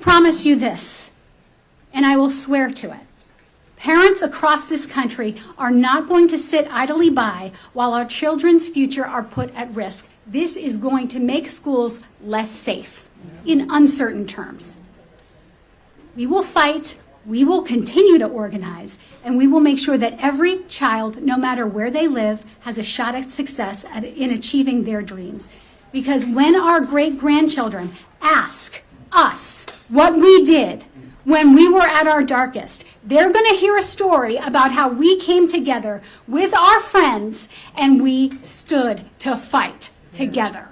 Promise you this, and I will swear to it. Parents across this country are not going to sit idly by while our children's future are put at risk. This is going to make schools less safe in uncertain terms. We will fight, we will continue to organize, and we will make sure that every child, no matter where they live, has a shot at success in achieving their dreams. Because when our great-grandchildren ask us what we did when we were at our darkest, they're going to hear a story about how we came together with our friends and we stood to fight together.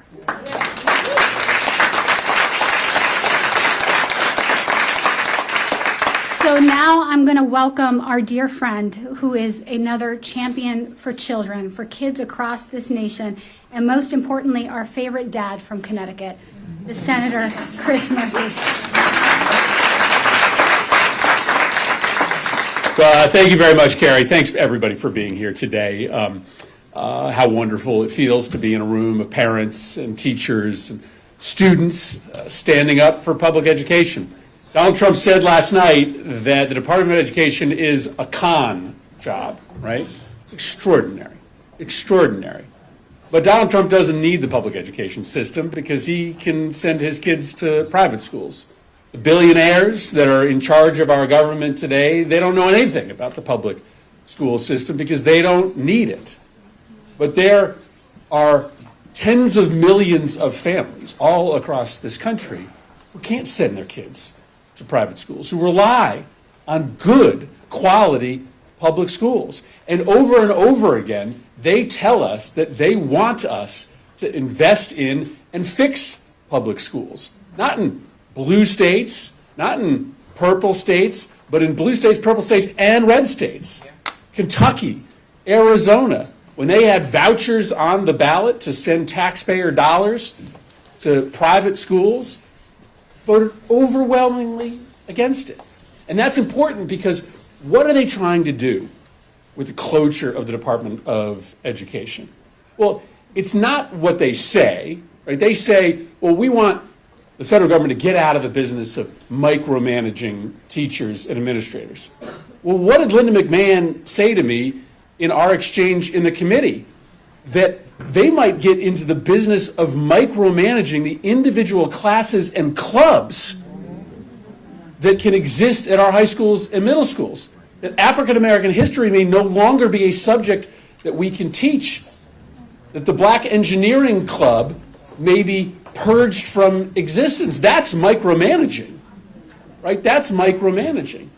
So now I'm going to welcome our dear friend who is another champion for children, for kids across this nation, and most importantly, our favorite dad from Connecticut, the Senator Chris Murphy. Thank you very much, Carrie. Thanks everybody for being here today. How wonderful it feels to be in a room of parents and teachers and students standing up for public education. Donald Trump said last night that the Department of Education is a con job, right? It's extraordinary, extraordinary. But Donald Trump doesn't need the public education system because he can send his kids to private schools. The billionaires that are in charge of our government today, they don't know anything about the public school system because they don't need it. But there are tens of millions of families all across this country who can't send their kids to private schools, who rely on good quality public schools. And over again, they tell us that they want us to invest in and fix public schools. Not in blue states, not in purple states, but in blue states, purple states, and red states. Kentucky, Arizona, when they had vouchers on the ballot to send taxpayer dollars to private schools, voted overwhelmingly against it. And that's important because what are they trying to do with the closure of the Department of Education? Well, it's not what they say, right? They say, well, we want the federal government to get out of the business of micromanaging teachers and administrators. Well, what did Linda McMahon say to me in our exchange in the committee? That they might get into the business of micromanaging the individual classes and clubs that can exist at our high schools and middle schools. That African American history may no longer be a subject that we can teach. That the Black Engineering Club may be purged from existence. That's micromanaging, right? That's micromanaging.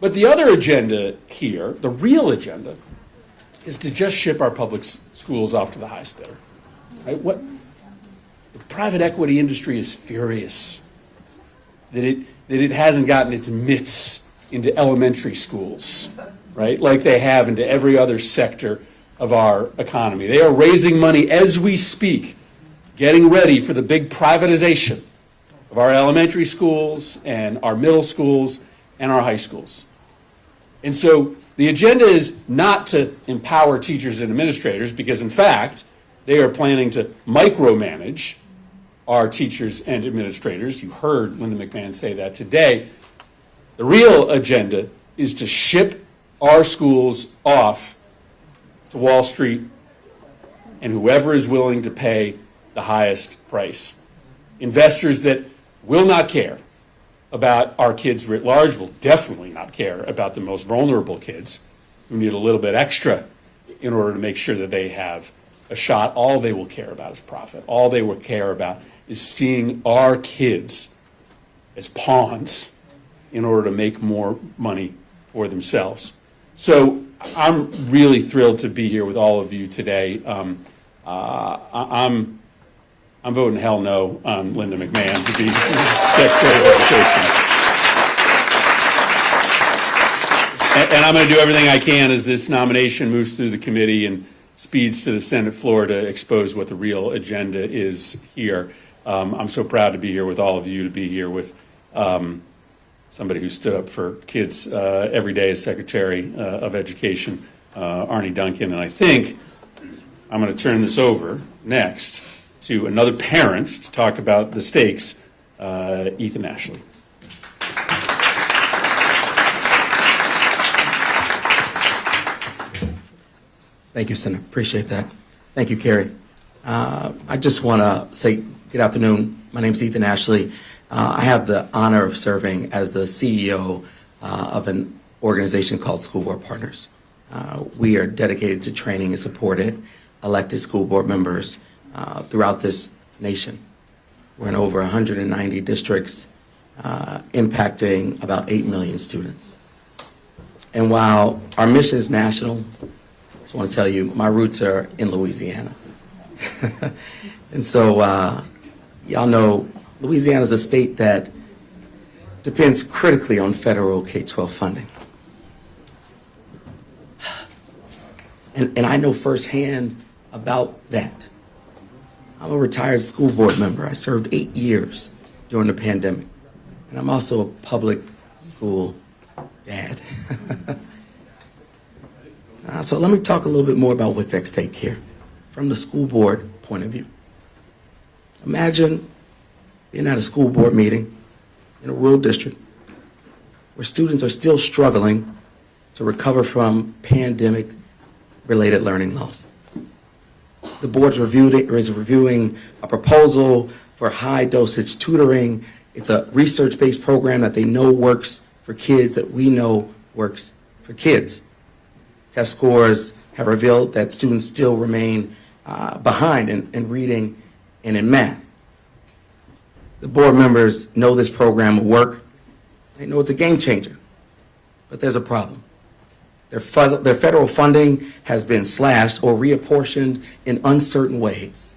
But the other agenda here, the real agenda, is to just ship our public schools off to the highest bidder. Right? The private equity industry is furious that it hasn't gotten its mitts into elementary schools, right? Like they have into every other sector of our economy. They are raising money as we speak, getting ready for the big privatization of our elementary schools and our middle schools and our high schools. And so the agenda is not to empower teachers and administrators because, in fact, they are planning to micromanage our teachers and administrators. You heard Linda McMahon say that today. The real agenda is to ship our schools off to Wall Street and whoever is willing to pay the highest price. Investors that will not care about our kids writ large, will definitely not care about the most vulnerable kids who need a little bit extra in order to make sure that they have a shot. All they will care about is profit. All they will care about is seeing our kids as pawns in order to make more money for themselves. So I'm really thrilled to be here with all of you today. I'm voting hell no on Linda McMahon to be Secretary of Education. And I'm going to do everything I can as this nomination moves through the committee and speeds to the Senate floor to expose what the real agenda is here. I'm so proud to be here with all of you, to be here with somebody who stood up for kids every day as Secretary of Education, Arne Duncan. And I think I'm going to turn this over next to another parent to talk about the stakes, Ethan Ashley. Thank you, Senator. Appreciate that. Thank you, Carrie. I just want to say good afternoon. My name is Ethan Ashley. I have the honor of serving as the CEO of an organization called School Board Partners. We are dedicated to training and supporting elected school board members throughout this nation. We're in over 190 districts, impacting about 8 million students. And while our mission is national, I just want to tell you, my roots are in Louisiana. And so, y'all know Louisiana is a state that depends critically on federal K-12 funding. And I know firsthand about that. I'm a retired school board member. I served 8 years during the pandemic. And I'm also a public school dad. So let me talk a little bit more about what's at stake here from the school board point of view. Imagine being at a school board meeting in a rural district where students are still struggling to recover from pandemic-related learning loss. The board is reviewing a proposal for high-dosage tutoring. It's a research-based program that they know works for kids, that we know works for kids. Test scores have revealed that students still remain behind in reading and in math. The board members know this program will work. They know it's a game changer, but there's a problem. Their federal funding has been slashed or reapportioned in uncertain ways.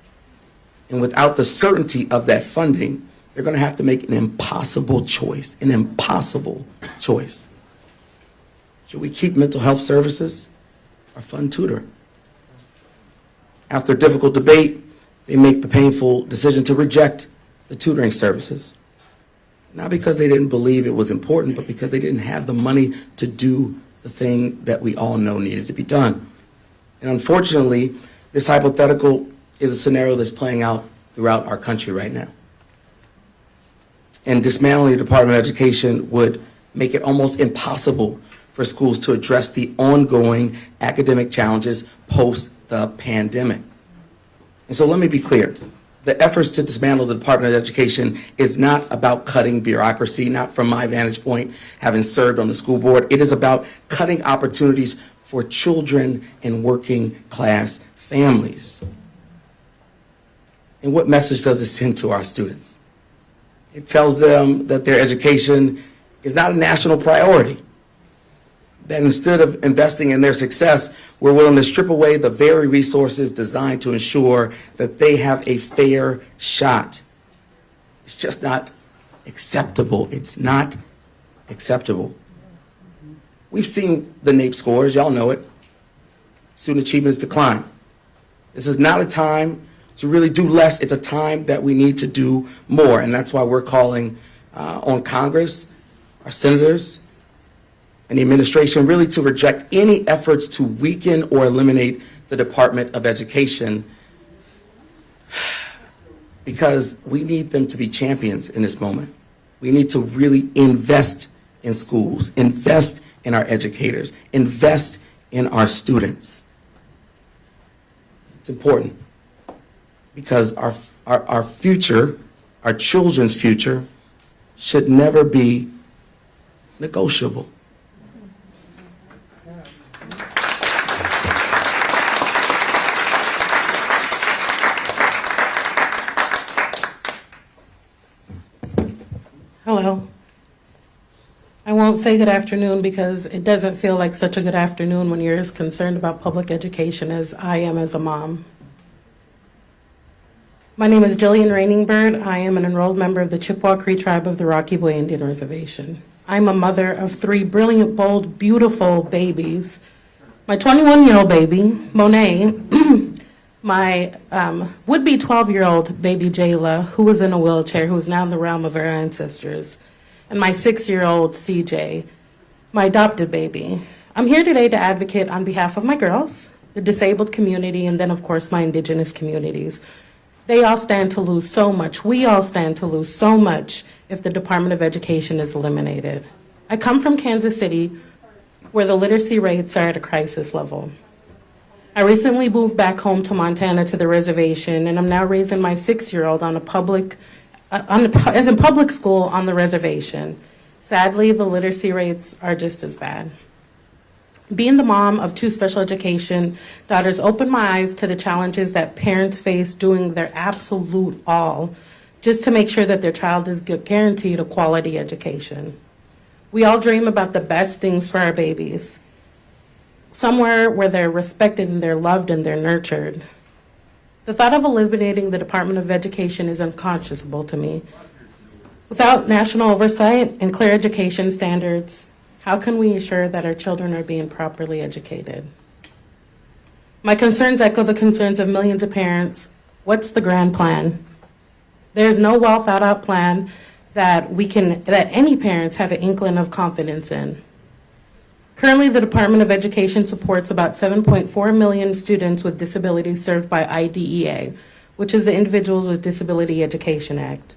And without the certainty of that funding, they're going to have to make an impossible choice, Should we keep mental health services or fund tutoring? After difficult debate, they make the painful decision to reject the tutoring services. Not because they didn't believe it was important, but because they didn't have the money to do the thing that we all know needed to be done. And unfortunately, this hypothetical is a scenario that's playing out throughout our country right now. And dismantling the Department of Education would make it almost impossible for schools to address the ongoing academic challenges post the pandemic. And so let me be clear. The efforts to dismantle the Department of Education is not about cutting bureaucracy, not from my vantage point, having served on the school board. It is about cutting opportunities for children and working class families. And what message does it send to our students? It tells them that their education is not a national priority. That instead of investing in their success, we're willing to strip away the very resources designed to ensure that they have a fair shot. It's just not acceptable. It's not acceptable. We've seen the NAEP scores. Y'all know it. Student achievements decline. This is not a time to really do less. It's a time that we need to do more. And that's why we're calling on Congress, our senators, and the administration really to reject any efforts to weaken or eliminate the Department of Education, because we need them to be champions in this moment. We need to really invest in schools, invest in our educators, invest in our students. It's important because our future, our children's future, should never be negotiable. Hello. I won't say good afternoon because it doesn't feel like such a good afternoon when you're as concerned about public education as I am as a mom. My name is Jillian Rainingbird. I am an enrolled member of the Chippewa Cree tribe of the Rocky Boy Indian Reservation. I'm a mother of 3 brilliant, bold, beautiful babies. My 21-year-old baby, Monet, my would-be 12-year-old baby, Jayla, who was in a wheelchair, who is now in the realm of our ancestors, and my 6-year-old, CJ, my adopted baby. I'm here today to advocate on behalf of my girls, the disabled community, and then, of course, my Indigenous communities. They all stand to lose so much. We all stand to lose so much if the Department of Education is eliminated. I come from Kansas City, where the literacy rates are at a crisis level. I recently moved back home to Montana to the reservation, and I'm now raising my 6-year-old in a public school on the reservation. Sadly, the literacy rates are just as bad. Being the mom of 2 special education daughters opened my eyes to the challenges that parents face doing their absolute all just to make sure that their child is guaranteed a quality education. We all dream about the best things for our babies, somewhere where they're respected and they're loved and they're nurtured. The thought of eliminating the Department of Education is unconscionable to me. Without national oversight and clear education standards, how can we ensure that our children are being properly educated? My concerns echo the concerns of millions of parents. What's the grand plan? There's no well thought out plan that any parents have an inkling of confidence in. Currently, the Department of Education supports about 7.4 million students with disabilities served by IDEA, which is the Individuals with Disability Education Act.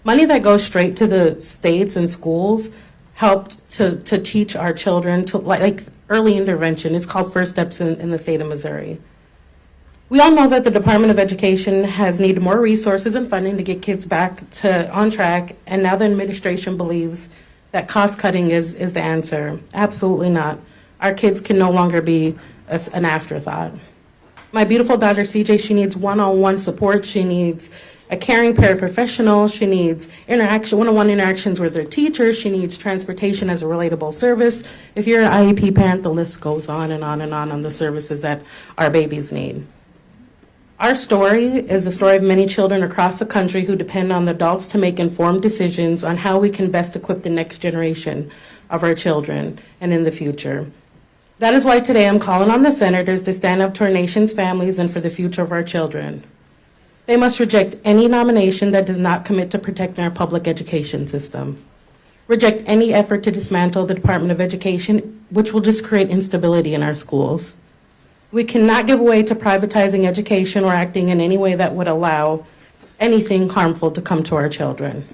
Money that goes straight to the states and schools helped to teach our children to like early intervention. It's called First Steps in the state of Missouri. We all know that the Department of Education has needed more resources and funding to get kids back on track, and now the administration believes that cost cutting is the answer. Absolutely not. Our kids can no longer be an afterthought. My beautiful daughter CJ, she needs one-on-one support. She needs a caring paraprofessional. She needs one-on-one interactions with her teachers. She needs transportation as a relatable service. If you're an IEP parent, the list goes on and on and on the services that our babies need. Our story is the story of many children across the country who depend on the adults to make informed decisions on how we can best equip the next generation of our children and in the future. That is why today I'm calling on the senators to stand up to our nation's families and for the future of our children. They must reject any nomination that does not commit to protecting our public education system. Reject any effort to dismantle the Department of Education, which will just create instability in our schools. We cannot give way to privatizing education or acting in any way that would allow anything harmful to come to our children.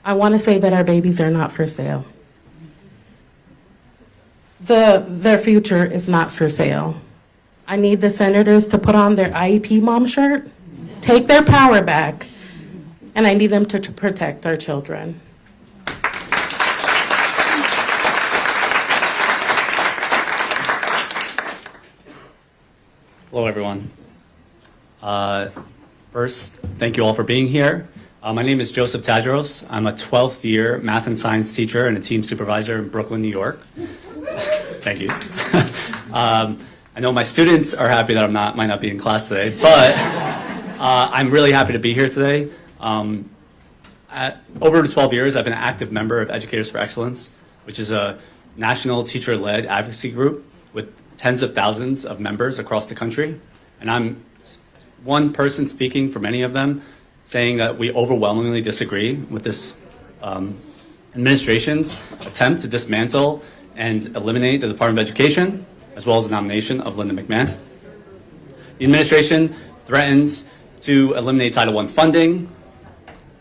I want to say that our babies are not for sale. Their future is not for sale. I need the senators to put on their IEP mom shirt, take their power back, and I need them to protect our children. Hello, everyone. First, thank you all for being here. My name is Joseph Tadros. I'm a 12th year math and science teacher and a team supervisor in Brooklyn, New York. Thank you. I know my students are happy that might not be in class today, but I'm really happy to be here today. Over 12 years, I've been an active member of Educators for Excellence, which is a national teacher-led advocacy group with tens of thousands of members across the country. And I'm one person speaking for many of them, saying that we overwhelmingly disagree with this administration's attempt to dismantle and eliminate the Department of Education, as well as the nomination of Linda McMahon. The administration threatens to eliminate Title I funding,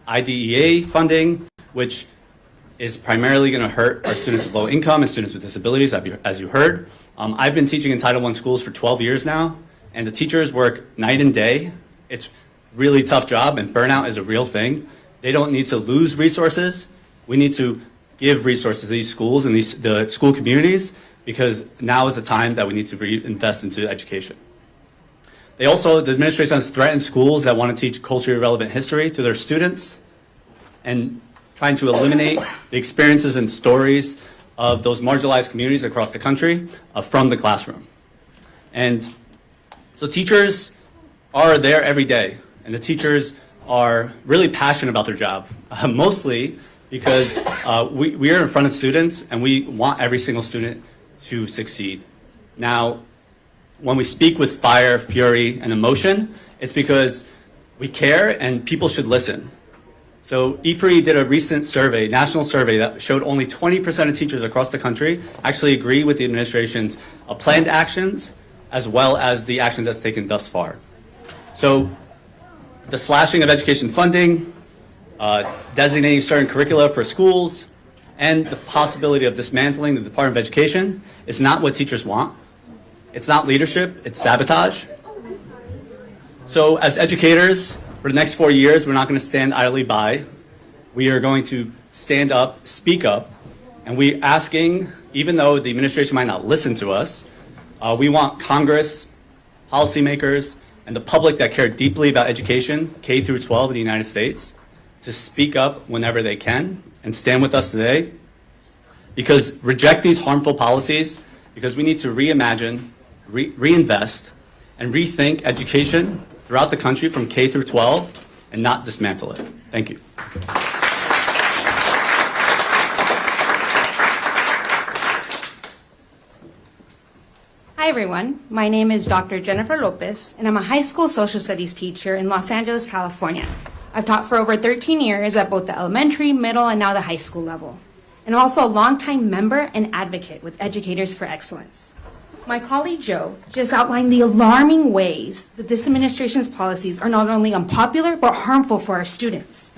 IDEA funding, which is primarily going to hurt our students of low income and students with disabilities, as you heard. I've been teaching in Title I schools for 12 years now, and the teachers work night and day. It's a really tough job, and burnout is a real thing. They don't need to lose resources. We need to give resources to these schools and the school communities, because now is the time that we need to reinvest into education. The administration has threatened schools that want to teach culturally relevant history to their students and trying to eliminate the experiences and stories of those marginalized communities across the country from the classroom. And so teachers are there every day, and the teachers are really passionate about their job, mostly because we are in front of students and we want every single student to succeed. Now, when we speak with fire, fury, and emotion, it's because we care and people should listen. So EFRI did a recent survey, national survey, that showed only 20% of teachers across the country actually agree with the administration's planned actions, as well as the actions that's taken thus far. So the slashing of education funding, designating certain curricula for schools, and the possibility of dismantling the Department of Education is not what teachers want. It's not leadership, it's sabotage. So as educators, for the next 4 years, we're not going to stand idly by. We are going to stand up, speak up, and we're asking, even though the administration might not listen to us, we want Congress, policymakers, and the public that care deeply about education, K through 12 in the United States, to speak up whenever they can and stand with us today. Because reject these harmful policies, because we need to reimagine, reinvest, and rethink education throughout the country from K through 12 and not dismantle it. Thank you. Hi everyone, my name is Dr. Jennifer Lopez and I'm a high school social studies teacher in Los Angeles, California. I've taught for over 13 years at both the elementary, middle, and now the high school level. And I'm also a longtime member and advocate with Educators for Excellence. My colleague Joe just outlined the alarming ways that this administration's policies are not only unpopular but harmful for our students.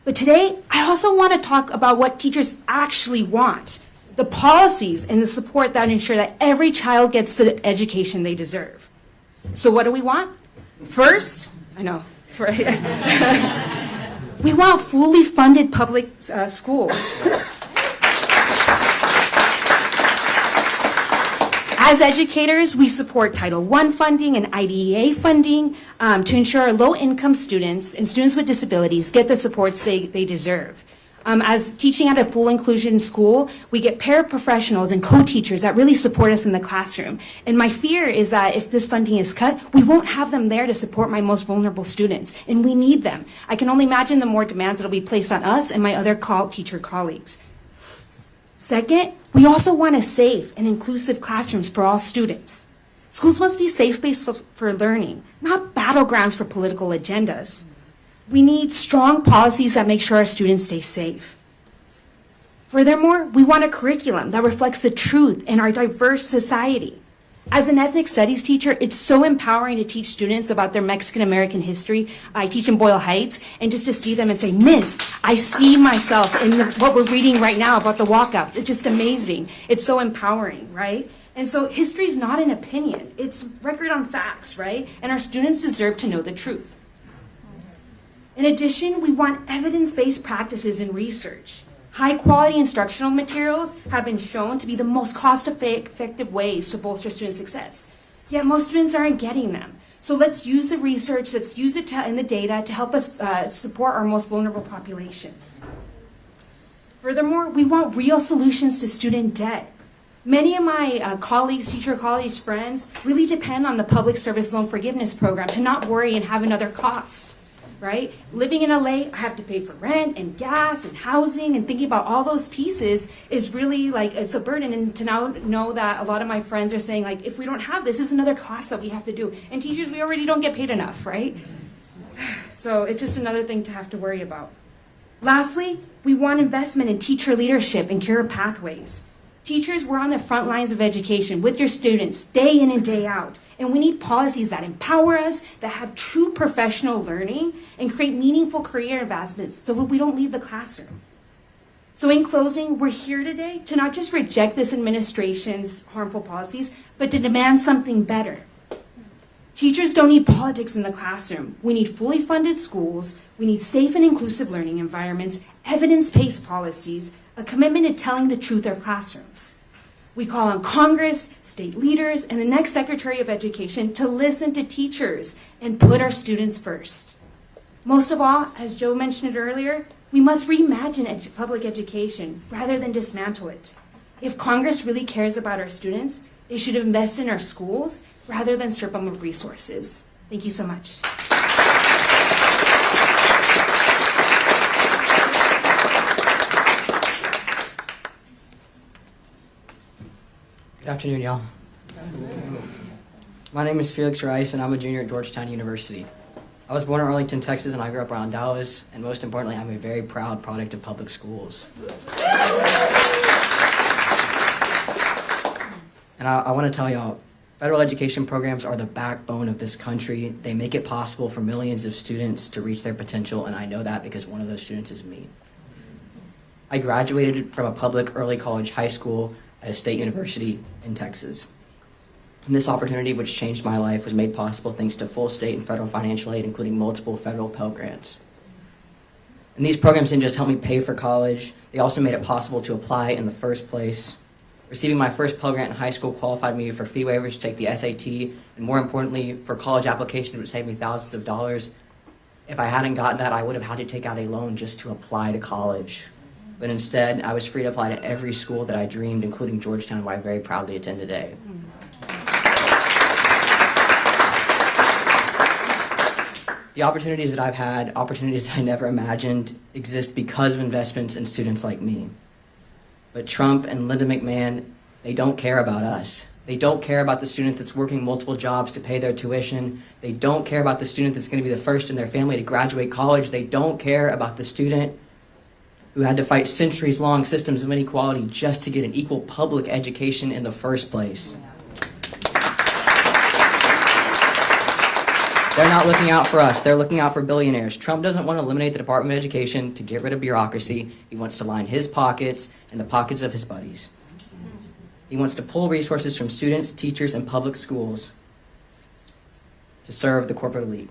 But today, I also want to talk about what teachers actually want, the policies and the support that ensure that every child gets the education they deserve. So what do we want? First, I know, right? We want fully funded public schools. As educators, we support Title I funding and IDEA funding to ensure low-income students and students with disabilities get the supports they deserve. As teaching at a full inclusion school, we get paraprofessionals and co-teachers that really support us in the classroom. And my fear is that if this funding is cut, we won't have them there to support my most vulnerable students, and we need them. I can only imagine the more demands that will be placed on us and my other teacher colleagues. Second, we also want a safe and inclusive classrooms for all students. Schools must be safe spaces for learning, not battlegrounds for political agendas. We need strong policies that make sure our students stay safe. Furthermore, we want a curriculum that reflects the truth in our diverse society. As an ethnic studies teacher, it's so empowering to teach students about their Mexican-American history. I teach in Boyle Heights, and just to see them and say, Miss, I see myself in what we're reading right now about the walkouts. It's just amazing. It's so empowering, right? And so history is not an opinion. It's record on facts, right? And our students deserve to know the truth. In addition, we want evidence-based practices in research. High-quality instructional materials have been shown to be the most cost-effective ways to bolster student success. Yet most students aren't getting them. So let's use the research, let's use it and the data to help us support our most vulnerable populations. Furthermore, we want real solutions to student debt. Many of my colleagues, teacher colleagues, friends, really depend on the Public Service Loan Forgiveness Program to not worry and have another cost. Right? Living in LA, I have to pay for rent and gas and housing, and thinking about all those pieces is really like, it's a burden. And to now know that a lot of my friends are saying, like, if we don't have this is another cost that we have to do. And teachers, we already don't get paid enough, right? So it's just another thing to have to worry about. Lastly, we want investment in teacher leadership and career pathways. Teachers, we're on the front lines of education with your students day in and day out. And we need policies that empower us, that have true professional learning, and create meaningful career advancements so that we don't leave the classroom. So in closing, we're here today to not just reject this administration's harmful policies, but to demand something better. Teachers don't need politics in the classroom. We need fully funded schools, we need safe and inclusive learning environments, evidence-based policies, a commitment to telling the truth in our classrooms. We call on Congress, state leaders, and the next Secretary of Education to listen to teachers and put our students first. Most of all, as Joe mentioned it earlier, we must reimagine public education rather than dismantle it. If Congress really cares about our students, they should invest in our schools rather than strip them of resources. Thank you so much. Good afternoon, y'all. My name is Felix Rice, and I'm a junior at Georgetown University. I was born in Arlington, Texas, and I grew up around Dallas, and most importantly, I'm a very proud product of public schools. And I want to tell y'all, federal education programs are the backbone of this country. They make it possible for millions of students to reach their potential, and I know that because one of those students is me. I graduated from a public early college high school at a state university in Texas. And this opportunity, which changed my life, was made possible thanks to full state and federal financial aid, including multiple federal Pell Grants. And these programs didn't just help me pay for college, they also made it possible to apply in the first place. Receiving my first Pell Grant in high school qualified me for fee waivers to take the SAT, and more importantly, for college applications, which saved me thousands of dollars. If I hadn't gotten that, I would have had to take out a loan just to apply to college. But instead, I was free to apply to every school that I dreamed, including Georgetown, where I very proudly attend today. The opportunities that I've had, opportunities that I never imagined, exist because of investments in students like me. But Trump and Linda McMahon, they don't care about us. They don't care about the student that's working multiple jobs to pay their tuition. They don't care about the student that's going to be the first in their family to graduate college. They don't care about the student who had to fight centuries-long systems of inequality just to get an equal public education in the first place. They're not looking out for us. They're looking out for billionaires. Trump doesn't want to eliminate the Department of Education to get rid of bureaucracy. He wants to line his pockets and the pockets of his buddies. He wants to pull resources from students, teachers, and public schools to serve the corporate elite.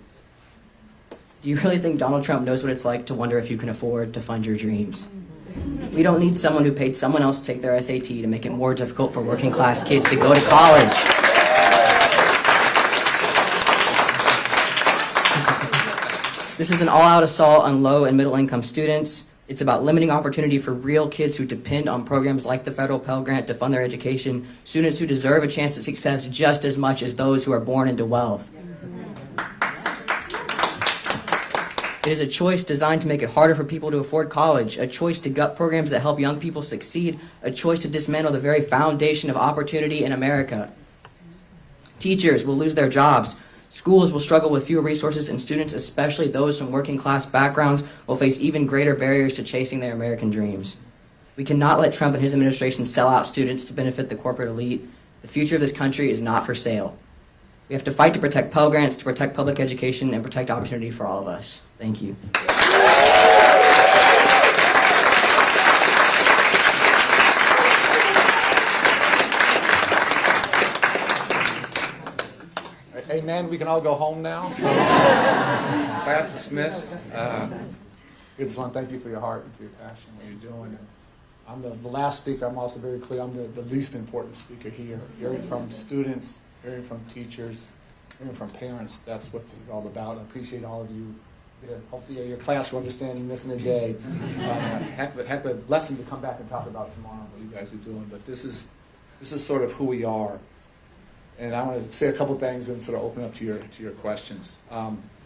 Do you really think Donald Trump knows what it's like to wonder if you can afford to fund your dreams? We don't need someone who paid someone else to take their SAT to make it more difficult for working class kids to go to college. This is an all-out assault on low and middle-income students. It's about limiting opportunity for real kids who depend on programs like the federal Pell Grant to fund their education, students who deserve a chance at success just as much as those who are born into wealth. It is a choice designed to make it harder for people to afford college, a choice to gut programs that help young people succeed, a choice to dismantle the very foundation of opportunity in America. Teachers will lose their jobs. Schools will struggle with fewer resources, and students, especially those from working class backgrounds, will face even greater barriers to chasing their American dreams. We cannot let Trump and his administration sell out students to benefit the corporate elite. The future of this country is not for sale. We have to fight to protect Pell Grants, to protect public education, and protect opportunity for all of us. Thank you. Amen. We can all go home now. So, class dismissed. We just want to thank you for your heart and for your passion, what you're doing. And I'm the last speaker. I'm also very clear. I'm the least important speaker here. Hearing from students, hearing from teachers, hearing from parents. That's what this is all about. I appreciate all of you. Hopefully your class will understanding this in a day. Heck of a lesson to come back and talk about tomorrow, what you guys are doing. But this is sort of who we are. And I want to say a couple things and sort of open up to your questions.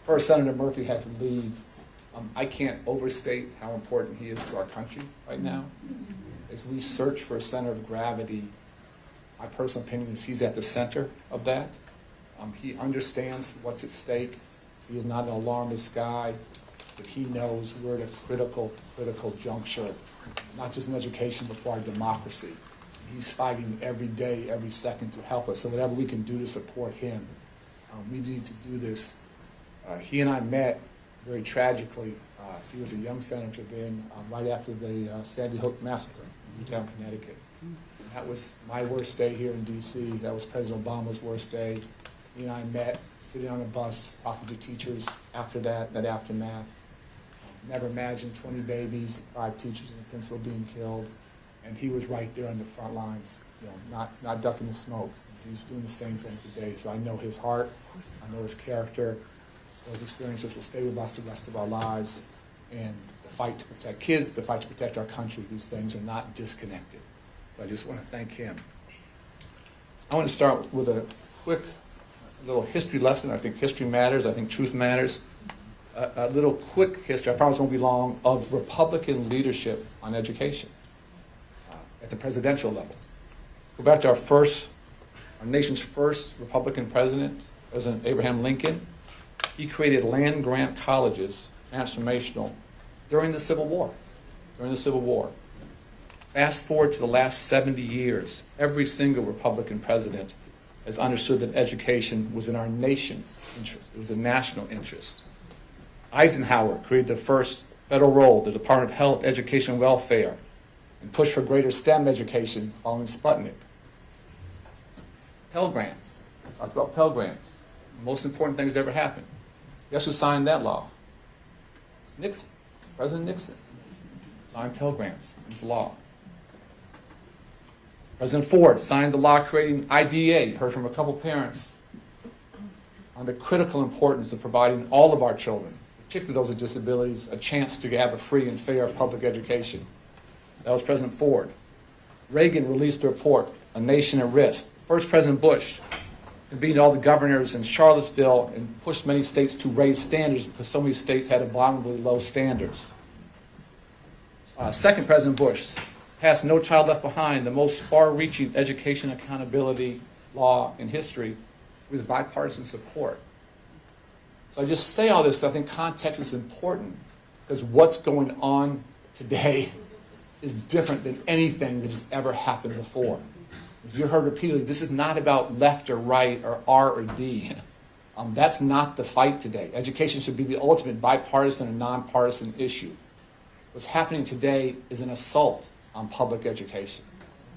First, Senator Murphy had to leave. I can't overstate how important he is to our country right now. As we search for a center of gravity, my personal opinion is he's at the center of that. He understands what's at stake. He is not an alarmist guy, but he knows we're at a critical juncture, not just in education, but for our democracy. He's fighting every day, every second to help us. So whatever we can do to support him, we need to do this. He and I met very tragically. He was a young senator then, right after the Sandy Hook massacre in Newtown, Connecticut. And that was my worst day here in DC. That was President Obama's worst day. He and I met, sitting on a bus, talking to teachers after that aftermath. Never imagined 20 babies, 5 teachers and a principal being killed. And he was right there on the front lines, not ducking the smoke. He's doing the same thing today. So I know his heart, I know his character. Those experiences will stay with us the rest of our lives. And the fight to protect kids, the fight to protect our country, these things are not disconnected. So I just want to thank him. I want to start with a quick little history lesson. I think history matters. I think truth matters. A little quick history, I promise it won't be long, of Republican leadership on education. At the presidential level. Go back to our nation's first Republican president, President Abraham Lincoln. He created land-grant colleges, transformational, during the Civil War. Fast forward to the last 70 years, every single Republican president has understood that education was in our nation's interest. It was a national interest. Eisenhower created the first federal role, the Department of Health, Education, and Welfare, and pushed for greater STEM education following Sputnik. Pell Grants. Talked about Pell Grants. Most important thing that's ever happened. Guess who signed that law? Nixon. President Nixon signed Pell Grants into law. President Ford signed the law creating IDEA. Heard from a couple parents on the critical importance of providing all of our children, particularly those with disabilities, a chance to have a free and fair public education. That was President Ford. Reagan released the report, A Nation at Risk. First President Bush convened all the governors in Charlottesville and pushed many states to raise standards because so many states had abominably low standards. Second President Bush passed No Child Left Behind, the most far-reaching education accountability law in history, with bipartisan support. So I just say all this because I think context is important, because what's going on today is different than anything that has ever happened before. As you heard repeatedly, this is not about left or right or R or D. That's not the fight today. Education should be the ultimate bipartisan and nonpartisan issue. What's happening today is an assault on public education.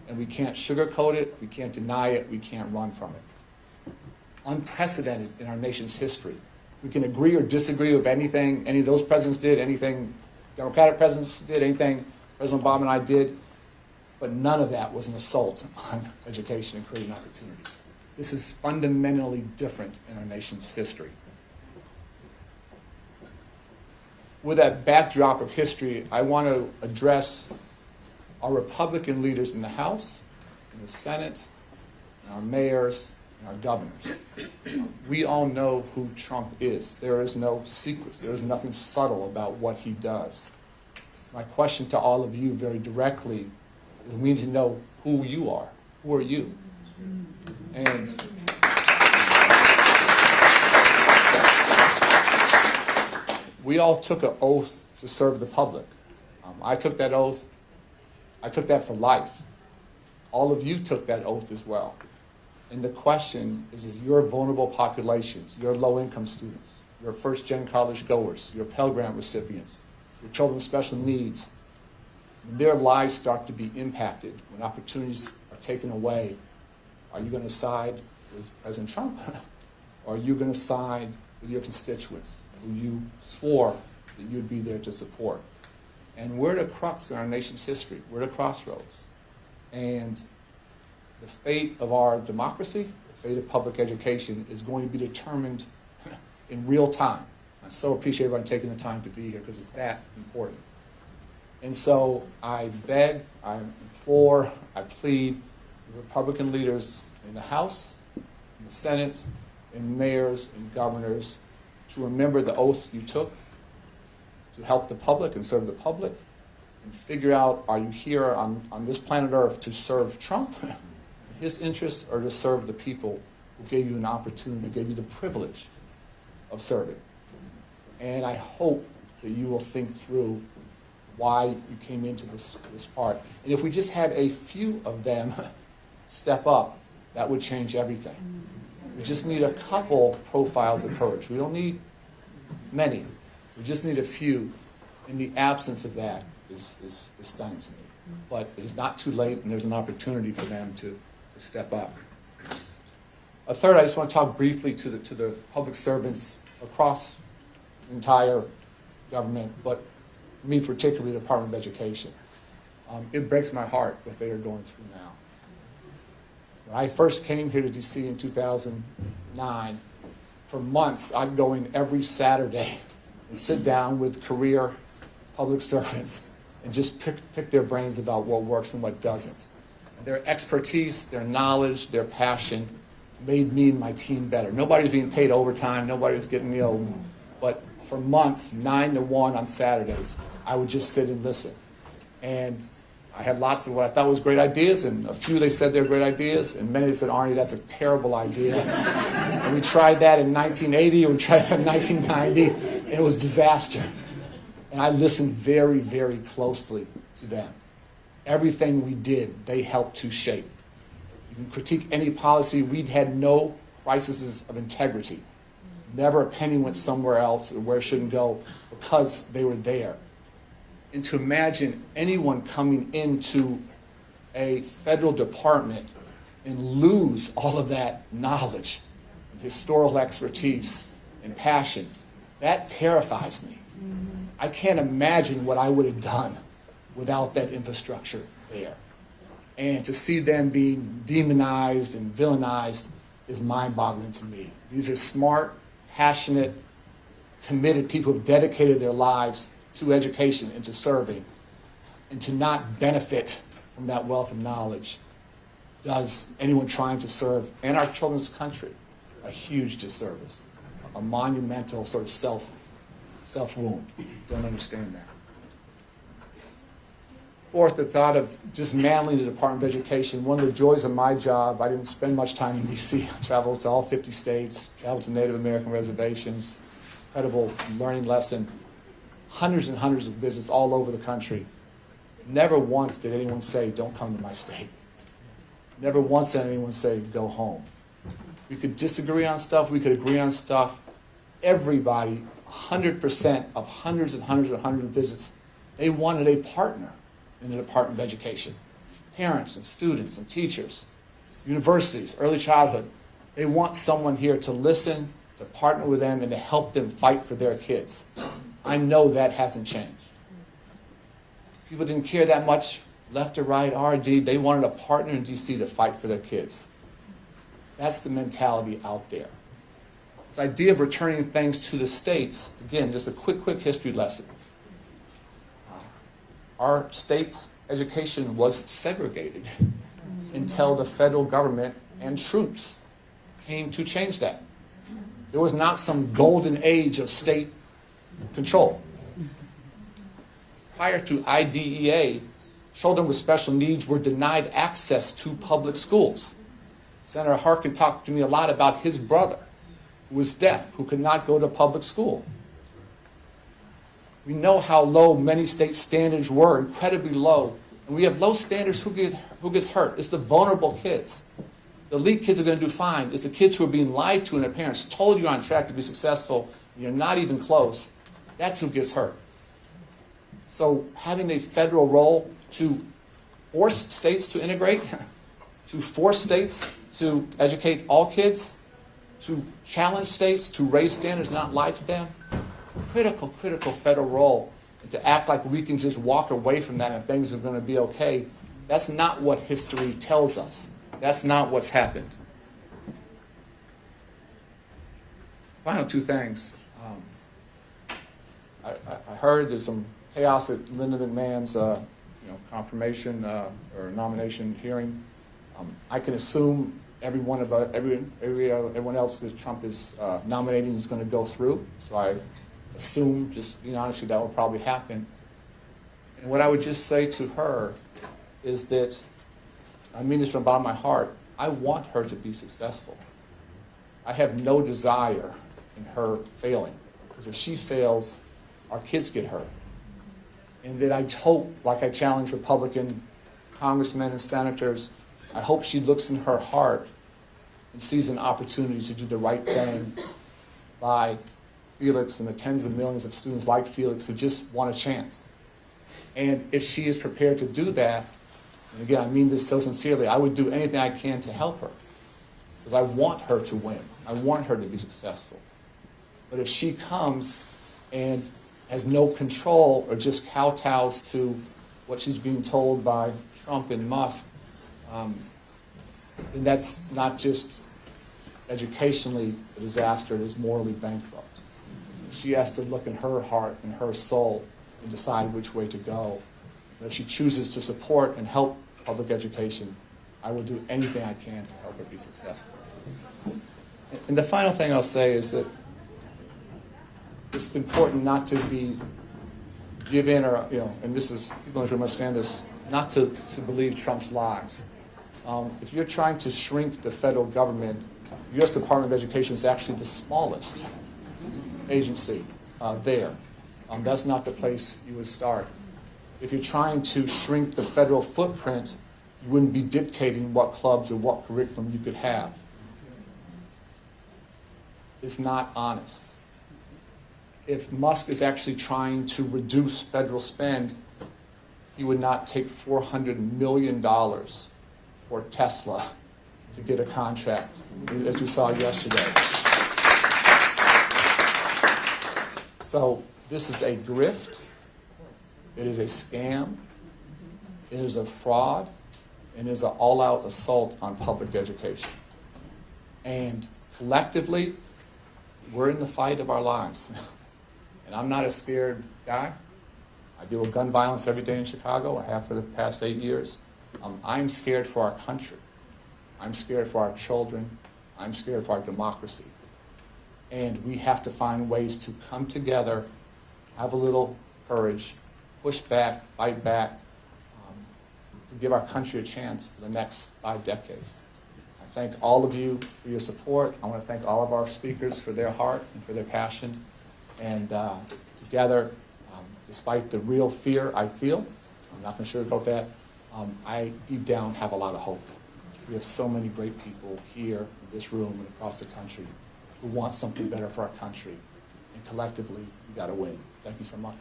And we can't sugarcoat it, we can't deny it, we can't run from it. Unprecedented in our nation's history. We can agree or disagree with anything any of those presidents did, anything Democratic presidents did, anything President Obama and I did, but none of that was an assault on education and creating opportunities. This is fundamentally different in our nation's history. With that backdrop of history, I want to address our Republican leaders in the House, in the Senate, and our mayors, and our governors. We all know who Trump is. There is no secret. There is nothing subtle about what he does. My question to all of you very directly is we need to know who you are. Who are you? And we all took an oath to serve the public. I took that oath. I took that for life. All of you took that oath as well. And the question is your vulnerable populations, your low-income students, your first-gen college goers, your Pell Grant recipients, your children with special needs, when their lives start to be impacted, when opportunities are taken away, are you going to side with President Trump? Or are you going to side with your constituents who you swore that you'd be there to support? And we're at a crux in our nation's history. We're at a crossroads. And the fate of our democracy, the fate of public education is going to be determined in real time. I so appreciate everyone taking the time to be here because it's that important. And so I beg, I implore, I plead with Republican leaders in the House, in the Senate, and mayors and governors to remember the oath you took to help the public and serve the public, and figure out, are you here on this planet Earth to serve Trump, his interests, or to serve the people who gave you an opportunity, gave you the privilege of serving? And I hope that you will think through why you came into this part. And if we just had a few of them step up, that would change everything. We just need a couple profiles of courage. We don't need many. We just need a few. And the absence of that is stunning to me. But it is not too late, and there's an opportunity for them to step up. A third, I just want to talk briefly to the public servants across the entire government, but me particularly, the Department of Education. It breaks my heart what they are going through now. When I first came here to DC in 2009, for months I'd go in every Saturday and sit down with career public servants and just pick their brains about what works and what doesn't. And their expertise, their knowledge, their passion made me and my team better. Nobody was being paid overtime, nobody was getting, but for months, 9 to 1 on Saturdays, I would just sit and listen. And I had lots of what I thought was great ideas, and a few they said they were great ideas, and many said, Arne, that's a terrible idea. And we tried that in 1980, and we tried that in 1990, and it was disaster. And I listened very, very closely to them. Everything we did, they helped to shape. You can critique any policy. We'd had no crises of integrity. Never a penny went somewhere else or where it shouldn't go because they were there. And to imagine anyone coming into a federal department and lose all of that knowledge historical expertise and passion, that terrifies me. I can't imagine what I would have done without that infrastructure there. And to see them being demonized and villainized is mind-boggling to me. These are smart, passionate, committed people who have dedicated their lives to education and to serving. And to not benefit from that wealth of knowledge does anyone trying to serve and our children's country a huge disservice, a monumental sort of self-wound. Don't understand that. Fourth, the thought of dismantling the Department of Education. One of the joys of my job, I didn't spend much time in DC. I traveled to all 50 states, traveled to Native American reservations, incredible learning lesson, hundreds and hundreds of visits all over the country. Never once did anyone say, don't come to my state. Never once did anyone say, go home. We could disagree on stuff, we could agree on stuff. Everybody, 100% of hundreds and hundreds and hundreds of visits, they wanted a partner in the Department of Education. Parents and students and teachers, universities, early childhood. They want someone here to listen, to partner with them, and to help them fight for their kids. I know that hasn't changed. People didn't care that much, left or right, RD. They wanted a partner in DC to fight for their kids. That's the mentality out there. This idea of returning things to the states, again, just a quick history lesson. Our state's education was segregated until the federal government and troops came to change that. There was not some golden age of state control. Prior to IDEA, children with special needs were denied access to public schools. Senator Harkin talked to me a lot about his brother, who was deaf, who could not go to public school. We know how low many state standards were, incredibly low. And we have low standards, who gets hurt? It's the vulnerable kids. The elite kids are going to do fine. It's the kids who are being lied to and their parents told you're on track to be successful, and you're not even close. That's who gets hurt. So having a federal role to force states to integrate, to force states to educate all kids, to challenge states to raise standards, not lie to them, critical federal role. And to act like we can just walk away from that and things are going to be okay, that's not what history tells us. That's not what's happened. Final two things. I heard there's some chaos at Linda McMahon's confirmation or nomination hearing. I can assume everyone else that Trump is nominating is going to go through. So I assume, just being honest with you, that will probably happen. And what I would just say to her is that, I mean this from the bottom of my heart, I want her to be successful. I have no desire in her failing, because if she fails, our kids get hurt. And that I hope, like I challenge Republican congressmen and senators, I hope she looks in her heart and sees an opportunity to do the right thing by Felix and the tens of millions of students like Felix who just want a chance. And if she is prepared to do that, and again, I mean this so sincerely, I would do anything I can to help her, because I want her to win. I want her to be successful. But if she comes and has no control or just kowtows to what she's being told by Trump and Musk, then that's not just educationally a disaster, it is morally bankrupt. She has to look in her heart and her soul and decide which way to go. But if she chooses to support and help public education, I will do anything I can to help her be successful. And the final thing I'll say is that it's important not to give in or, and this is, people don't understand this, not to believe Trump's lies. If you're trying to shrink the federal government, the U.S. Department of Education is actually the smallest agency there. That's not the place you would start. If you're trying to shrink the federal footprint, you wouldn't be dictating what clubs or what curriculum you could have. It's not honest. If Musk is actually trying to reduce federal spend, he would not take $400 million for Tesla to get a contract, as you saw yesterday. So this is a grift. It is a scam. It is a fraud. And it is an all-out assault on public education. And collectively, we're in the fight of our lives. And I'm not a scared guy. I deal with gun violence every day in Chicago. I have for the past 8 years. I'm scared for our country. I'm scared for our children. I'm scared for our democracy. And we have to find ways to come together, have a little courage, push back, fight back, to give our country a chance for the next 5 decades. I thank all of you for your support. I want to thank all of our speakers for their heart and for their passion. And together, despite the real fear I feel, I'm not going to sugarcoat that, I deep down have a lot of hope. We have so many great people here in this room and across the country who want something better for our country. And collectively, we got to win. Thank you so much.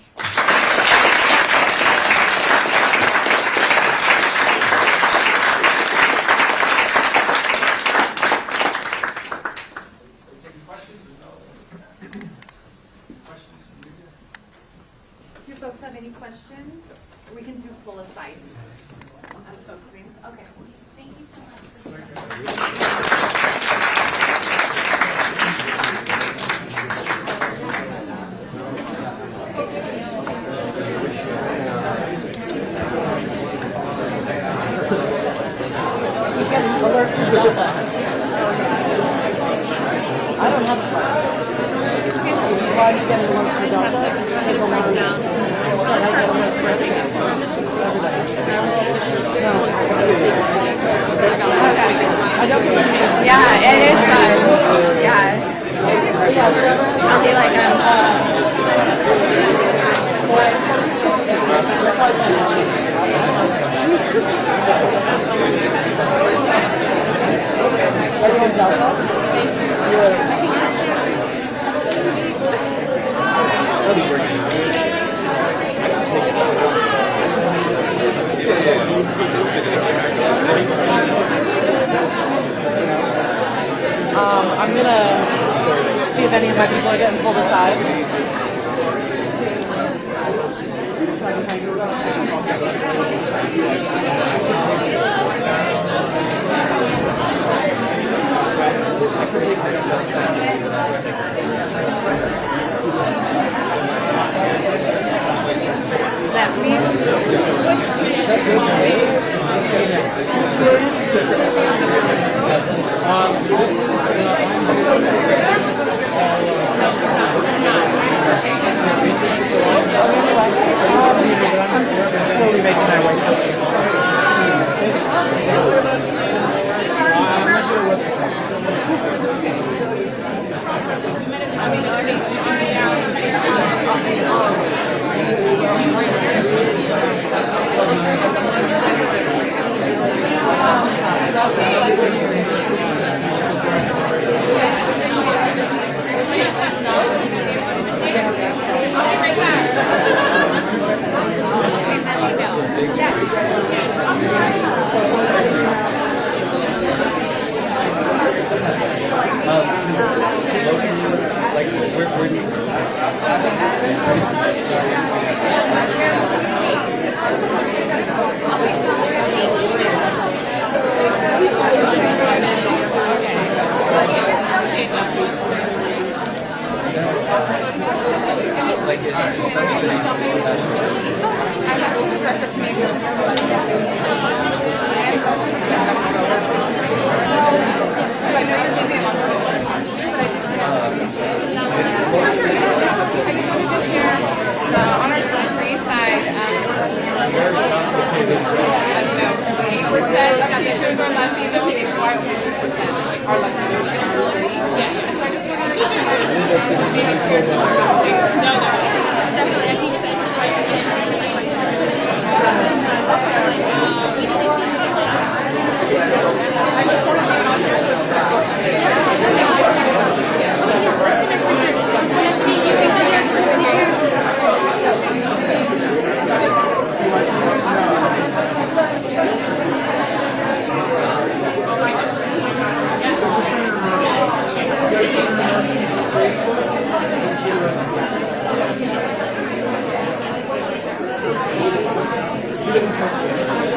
Do folks have any questions? Or we can do full aside as folks think. Okay. Thank you so much for being keep getting alerts from Delta. I don't have alerts. Which is why I'm getting alerts from Delta. It's alarming. But I get alerts for everybody. No. I don't get alerts. Yeah, it is fun. Yeah. I'll be like, Are you on Delta? I'm gonna see if any of my people are getting pulled aside. that important.